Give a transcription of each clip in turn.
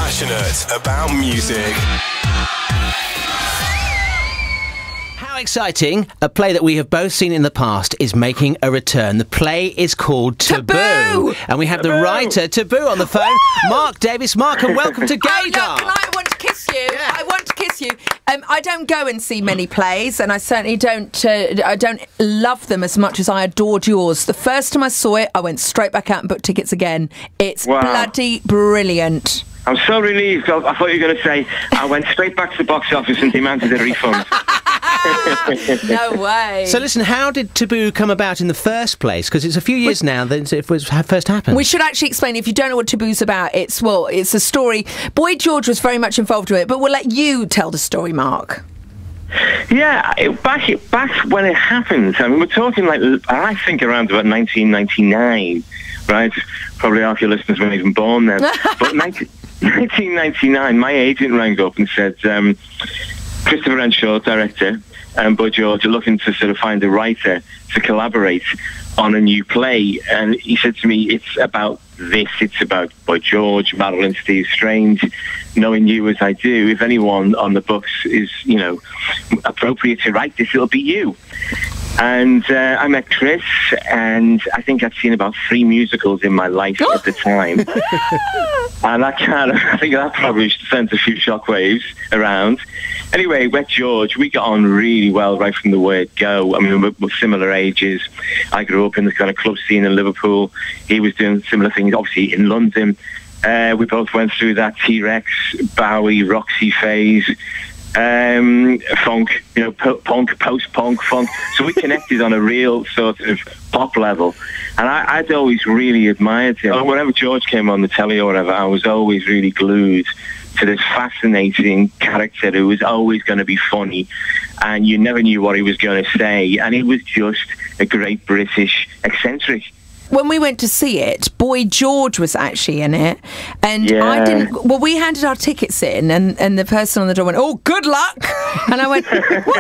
Passionate about music. How exciting. A play that we have both seen in the past is making a return. The play is called Taboo. And we have the writer, Taboo, on the phone. Mark, Davies Markham, welcome to Gaydar. I want to kiss you. Yeah. I want to kiss you. I don't go and see many plays, and I certainly don't love them as much as I adored yours. The first time I saw it, I went straight back out and booked tickets again. It's bloody brilliant. I'm so relieved. I thought you were going to say, I went straight back to the box office and demanded a refund. No way. So listen, how did Taboo come about in the first place? Because it's a few years now since it first happened. We should actually explain, if you don't know what Taboo's about, it's a story. Boy George was very much involved with it, but we'll let you tell the story, Mark. Yeah, back when it happened, I mean, we're talking I think around about 1999, right? Probably half your listeners weren't even born then. But 1999, my agent rang up and said, Christopher Renshaw, director, and Boy George are looking to sort of find a writer to collaborate on a new play. And he said to me, it's about this. It's about Boy George, Madeline, Steve Strange. Knowing you as I do, if anyone on the books is, appropriate to write this, it'll be you. And I met Chris, and I think I'd seen about 3 musicals in my life at the time. And I think that probably sent a few shockwaves around. Anyway, with George, we got on really well right from the word go. I mean, we're similar ages. I grew up in the kind of club scene in Liverpool. He was doing similar things, obviously, in London. We both went through that T-Rex, Bowie, Roxy phase. Funk, punk, post-punk, funk. So we connected on a real sort of pop level. And I'd always really admired him. Whenever George came on the telly or whatever, I was always really glued to this fascinating character who was always going to be funny. And you never knew what he was going to say. And he was just a great British eccentric. When we went to see it, Boy George was actually in it, and I didn't. Well, we handed our tickets in, and the person on the door went, "Oh, good luck!" And I went,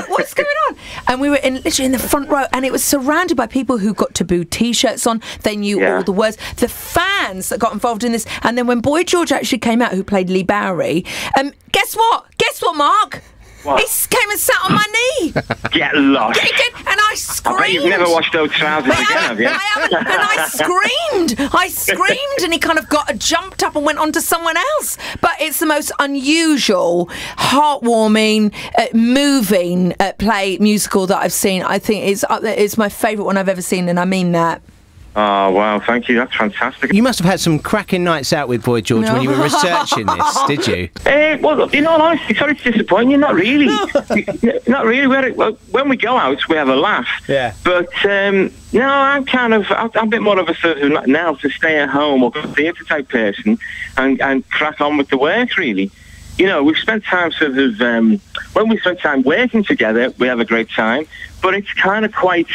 "What's going on?" And we were literally in the front row, and it was surrounded by people who got Taboo T-shirts on. They knew all the words. The fans that got involved in this, and then when Boy George actually came out, who played Leigh Bowery, guess what? Guess what, Mark? What? He came and sat on my knee. Get lost. He did, and I screamed. I bet you've never washed those trousers again, have you? I haven't, and I screamed, and he kind of jumped up and went on to someone else. But it's the most unusual, heartwarming, moving musical that I've seen. I think it's my favourite one I've ever seen, and I mean that. Oh, wow, thank you. That's fantastic. You must have had some cracking nights out with Boy George when you were researching this, did you? Well, in all honesty, sorry to disappoint you, not really. Not really. When we go out, we have a laugh. Yeah. But, no, I'm a bit more of a sort of now to stay at home or go to theatre type person and crack on with the work, really. We've spent time sort of, when we spend time working together, we have a great time, but it's kind of quite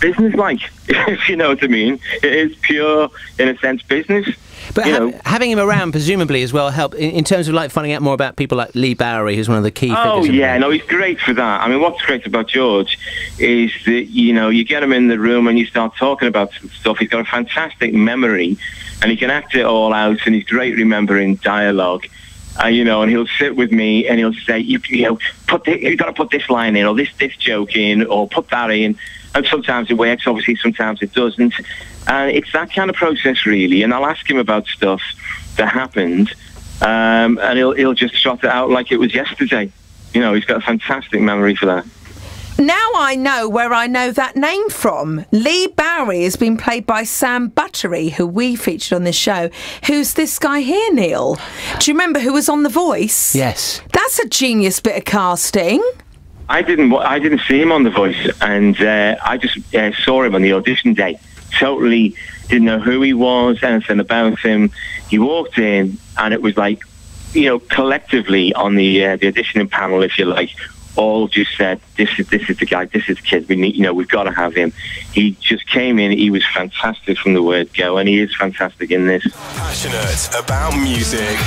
business-like, if you know what I mean. It is pure, in a sense, business. But having him around presumably as well helped in terms of finding out more about people like Leigh Bowery, who's one of the key figures. Oh yeah, no, he's great for that. I mean, what's great about George is that you get him in the room and you start talking about stuff. He's got a fantastic memory, and he can act it all out, and he's great remembering dialogue. And he'll sit with me and he'll say, you've got to put this line in, or this joke in, or put that in. And sometimes it works, obviously, sometimes it doesn't. And it's that kind of process, really. And I'll ask him about stuff that happened, and he'll just trot it out like it was yesterday. He's got a fantastic memory for that. Now I know where I know that name from. Leigh Bowery has been played by Sam Buttery, who we featured on this show. Who's this guy here, Neil? Do you remember who was on The Voice? Yes. That's a genius bit of casting. I didn't see him on The Voice, and I just saw him on the audition day. Totally didn't know who he was, anything about him. He walked in, and it was collectively on the auditioning panel, if you like, all just said, this is the guy, this is the kid. We've got to have him. He just came in. He was fantastic from the word go, and he is fantastic in this. Passionate about music.